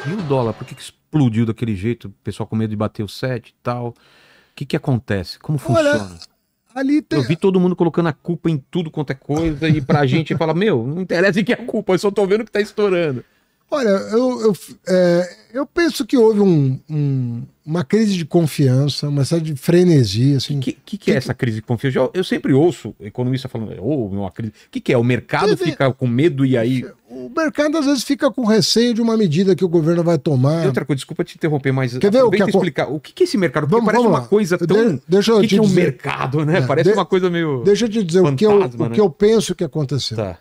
E o dólar, por que que explodiu daquele jeito? O pessoal com medo de bater o 7 e tal. O que que acontece? Como Olha, funciona? ali Eu tem. vi todo mundo colocando a culpa em tudo quanto é coisa e pra gente fala, meu, não interessa em que é a culpa, eu só tô vendo que tá estourando. Olha, eu penso que houve uma crise de confiança, uma série de frenesi, O que, assim. que é essa crise de confiança? Eu sempre ouço economista falando, houve uma crise. O que é? O mercado Teve- fica com medo e aí. o mercado às vezes fica com receio de uma medida que o governo vai E tomar. outra coisa, desculpa te interromper, mas Quer ver o que aproveita e explicar o que é esse mercado? Porque parece vamos uma lá. coisa tão. Deixa O eu que te é um dizer. mercado, né? É, Parece uma coisa meio deixa eu te dizer fantasma, o né? que eu penso que aconteceu. Tá,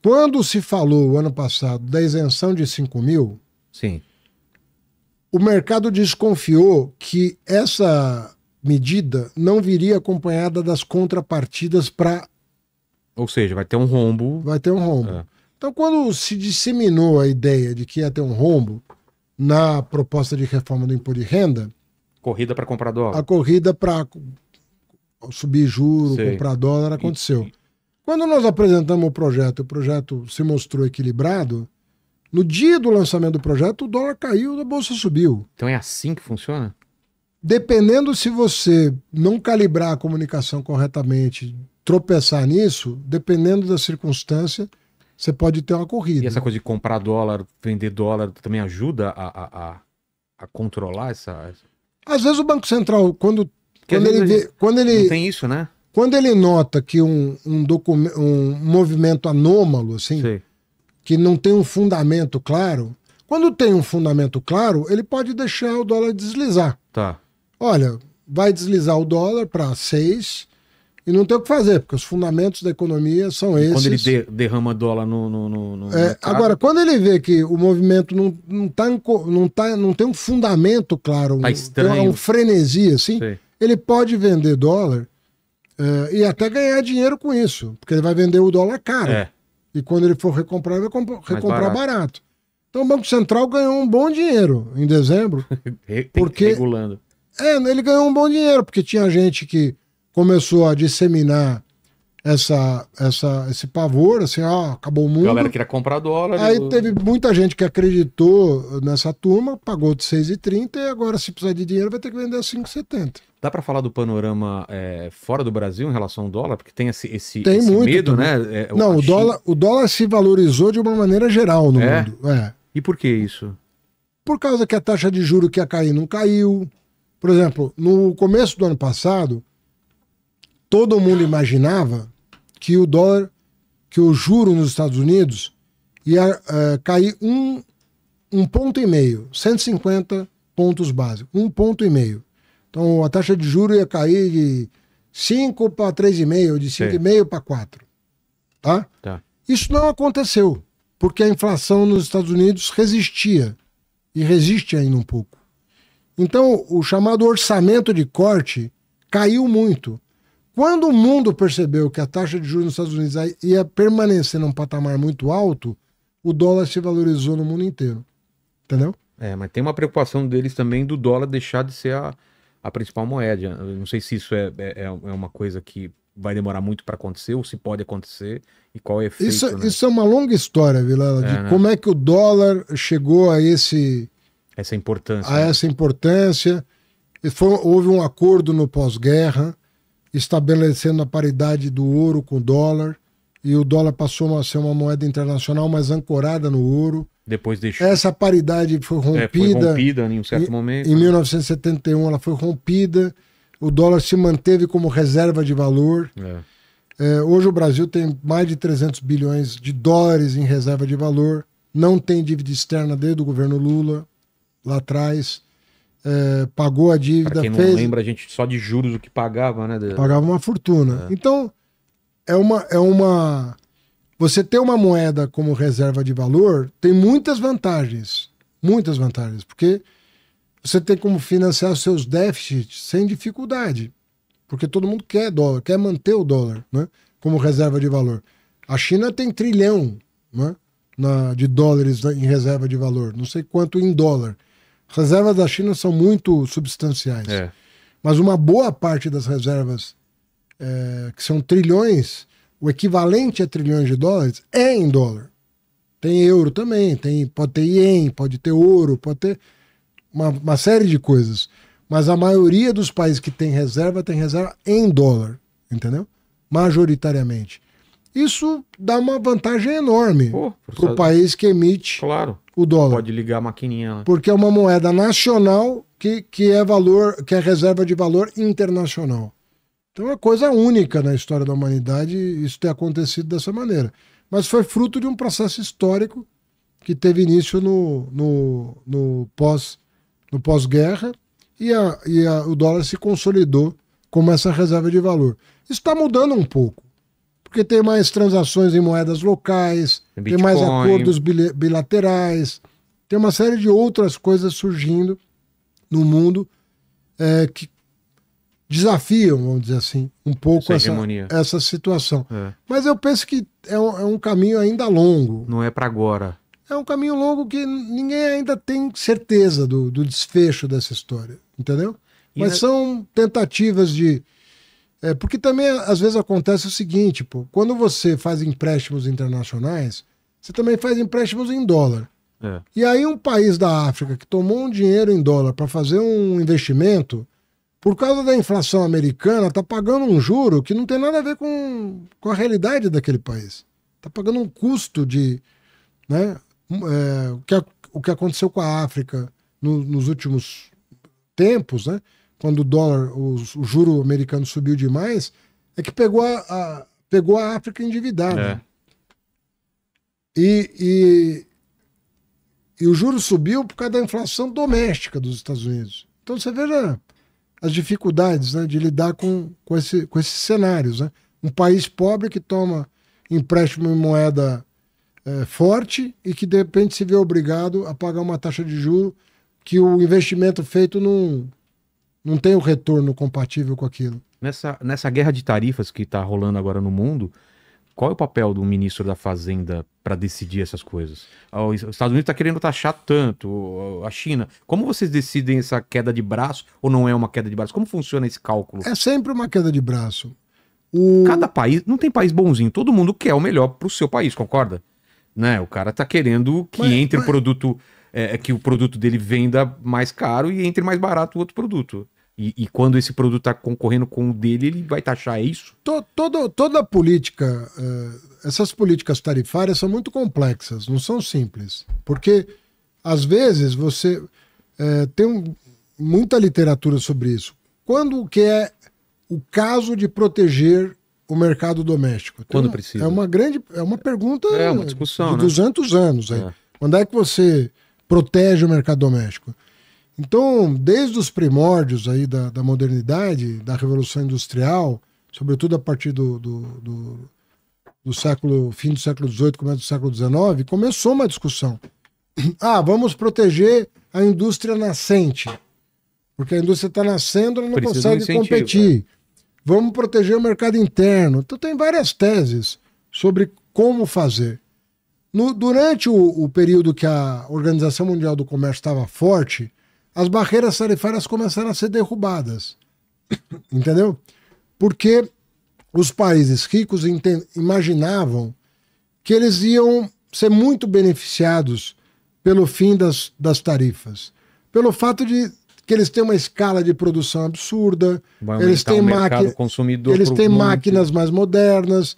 Quando se falou o ano passado da isenção de 5 mil, sim. o mercado desconfiou que essa medida não viria acompanhada das contrapartidas para Ou seja, vai ter um rombo. vai ter um rombo. É. Então, quando se disseminou a ideia de que ia ter um rombo na proposta de reforma do imposto de renda, Corrida para comprar a dólar. corrida para subir juro, Sei. comprar dólar aconteceu. Quando nós apresentamos o projeto se mostrou equilibrado, no dia do lançamento do projeto, o dólar caiu, a bolsa subiu. Então é assim que funciona? Dependendo se você não calibrar a comunicação corretamente, tropeçar nisso, dependendo da circunstância, você pode ter uma corrida. E essa coisa de comprar dólar, vender dólar, também ajuda a controlar essa. Às vezes o Banco Central, Porque às vezes quando não ele, tem isso, né? quando ele nota que um movimento anômalo, assim, Sei. que não tem um fundamento claro, quando tem um fundamento claro, ele pode deixar o dólar deslizar. Tá. Olha, vai deslizar o dólar para 6 e não tem o que fazer, porque os fundamentos da economia são esses. Quando ele derrama dólar no mercado, Agora, quando ele vê que o movimento não tem um fundamento claro, Tá tem estranho. um frenesi, assim, Sei. ele pode vender dólar e até ganhar dinheiro com isso, porque ele vai vender o dólar caro. É. E quando ele for recomprar, ele vai recomprar barato. barato. Então o Banco Central ganhou um bom dinheiro em dezembro. Tem Porque- que ir regulando. Ele ganhou um bom dinheiro, porque tinha gente que começou a disseminar esse pavor, assim, acabou o A mundo. galera queria comprar dólar. Aí teve muita gente que acreditou nessa turma, pagou de 6,30 e agora, se precisar de dinheiro, vai ter que vender a 5,70. Dá pra falar do panorama fora do Brasil em relação ao dólar? Porque tem esse Tem muito medo, também. né? Não, a o China- dólar se valorizou de uma maneira geral no É? mundo. É. E por que isso? Por causa que a taxa de juro que ia cair não caiu. Por exemplo, no começo do ano passado, todo mundo imaginava que o dólar, que o juro nos Estados Unidos ia cair um ponto e meio, 150 pontos básicos, 1,5 ponto. Então a taxa de juro ia cair de 5 para 3,5, de 5,5 para 4. Tá? Tá. Isso não aconteceu, porque a inflação nos Estados Unidos resistia, e resiste ainda um pouco. Então, o chamado orçamento de corte caiu muito. Quando o mundo percebeu que a taxa de juros nos Estados Unidos ia permanecer num patamar muito alto, o dólar se valorizou no mundo inteiro. Entendeu? Mas tem uma preocupação deles também do dólar deixar de ser a principal moeda. Eu não sei se isso é uma coisa que vai demorar muito para acontecer ou se pode acontecer e qual é o efeito, né? Isso é uma longa história, Vilela, de né? como é que o dólar chegou a Essa importância. né? essa importância. Houve um acordo no pós-guerra estabelecendo a paridade do ouro com o dólar, e o dólar passou a ser uma moeda internacional mais ancorada no ouro. Depois deixou. Essa paridade foi foi rompida, rompida em um certo momento. em 1971 ela foi rompida, o dólar se manteve como reserva de valor. Hoje o Brasil tem mais de 300 bilhões de dólares em reserva de valor, não tem dívida externa desde o governo Lula, lá atrás, pagou a dívida, Pra quem não lembra, a gente só de juros o que pagava, né? pagava uma fortuna. Então, você ter uma moeda como reserva de valor tem muitas vantagens, porque você tem como financiar os seus déficits sem dificuldade, porque todo mundo quer dólar, quer manter o dólar, né, como reserva de valor. A China tem 1 trilhão, né, de dólares em reserva de valor, não sei quanto em dólar. As reservas da China são muito substanciais, mas uma boa parte das reservas, que são trilhões, o equivalente a trilhões de dólares, é em dólar. Tem euro também, pode ter ien, pode ter ouro, pode ter uma série de coisas. Mas a maioria dos países que tem reserva em dólar, entendeu? Majoritariamente. Isso dá uma vantagem enorme para o país que emite o dólar. Pode ligar a maquininha lá. Porque é uma moeda nacional que é valor, que é reserva de valor internacional. Então é uma coisa única na história da humanidade isso ter acontecido dessa maneira. Mas foi fruto de um processo histórico que teve início no pós-guerra e o dólar se consolidou como essa reserva de valor. Isso está mudando um pouco, porque tem mais transações em moedas locais, tem mais acordos bilaterais, tem uma série de outras coisas surgindo no mundo que desafiam, vamos dizer assim, um pouco essa situação. Mas eu penso que é um caminho ainda longo. Não é para agora. É um caminho longo que ninguém ainda tem certeza do desfecho dessa história, entendeu? Mas são tentativas de... porque também às vezes acontece o seguinte, pô, quando você faz empréstimos internacionais, você também faz empréstimos em dólar. E aí um país da África que tomou um dinheiro em dólar para fazer um investimento, por causa da inflação americana, está pagando um juro que não tem nada a ver com a realidade daquele país. Está pagando um custo de... Né, o que aconteceu com a África nos últimos tempos, né, quando o dólar, o juro americano subiu demais, é que pegou a África endividada. E o juro subiu por causa da inflação doméstica dos Estados Unidos. Então você veja as dificuldades, né, de lidar com esses cenários. Né? Um país pobre que toma empréstimo em moeda forte e que de repente se vê obrigado a pagar uma taxa de juros que o investimento feito não tem o retorno compatível com aquilo. Nessa guerra de tarifas que está rolando agora no mundo, qual é o papel do ministro da Fazenda para decidir essas coisas? Os Estados Unidos está querendo taxar tanto, a China. Como vocês decidem essa queda de braço ou não é uma queda de braço? Como funciona esse cálculo? É sempre uma queda de braço. Cada país, não tem país bonzinho, todo mundo quer o melhor para o seu país, concorda? Né? O cara tá querendo que entre o produto, que o produto dele venda mais caro e entre mais barato o outro produto. E quando esse produto tá concorrendo com o dele, ele vai taxar isso? Toda política, essas políticas tarifárias são muito complexas, não são simples. Porque, às vezes, você tem muita literatura sobre isso. Quando que é o caso de proteger o mercado doméstico? Quando precisa. É uma pergunta uma discussão, de 200 anos. Aí. Quando é que você protege o mercado doméstico? Então, desde os primórdios aí da modernidade, da Revolução Industrial, sobretudo a partir do fim do século XVIII, começo do século XIX, começou uma discussão. Vamos proteger a indústria nascente, porque a indústria está nascendo, ela não consegue competir. Vamos proteger o mercado interno. Então tem várias teses sobre como fazer. Durante o período que a Organização Mundial do Comércio estava forte, as barreiras tarifárias começaram a ser derrubadas. Entendeu? Porque os países ricos imaginavam que eles iam ser muito beneficiados pelo fim das tarifas. Pelo fato de que eles têm uma escala de produção absurda, eles têm máquinas mais modernas,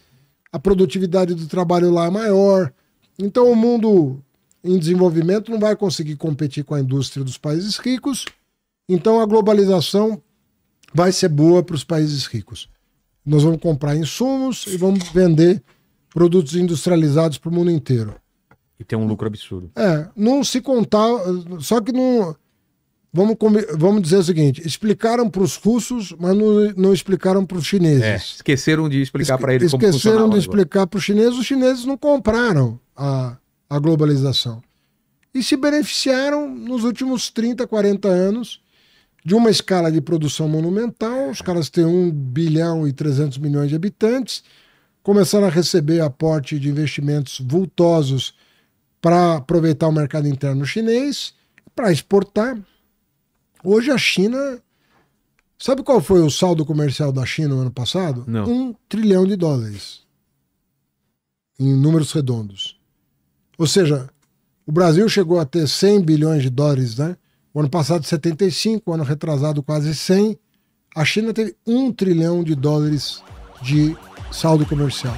a produtividade do trabalho lá é maior. Então o mundo em desenvolvimento não vai conseguir competir com a indústria dos países ricos, então a globalização vai ser boa para os países ricos. Nós vamos comprar insumos e vamos vender produtos industrializados para o mundo inteiro. E tem um lucro absurdo. Não se contar, só que não... Vamos dizer o seguinte, explicaram para os russos, mas não explicaram para os chineses. Esqueceram de explicar para eles como funcionava. Esqueceram de explicar para os chineses não compraram a globalização. E se beneficiaram nos últimos 30, 40 anos de uma escala de produção monumental. Os caras têm 1 bilhão e 300 milhões de habitantes, começaram a receber aporte de investimentos vultosos para aproveitar o mercado interno chinês, para exportar. Hoje a China... Sabe qual foi o saldo comercial da China no ano passado? Não. $1 trilhão em números redondos. Ou seja, o Brasil chegou a ter 100 bilhões de dólares, né? O ano passado 75, o ano retrasado quase 100. A China teve 1 trilhão de dólares de saldo comercial.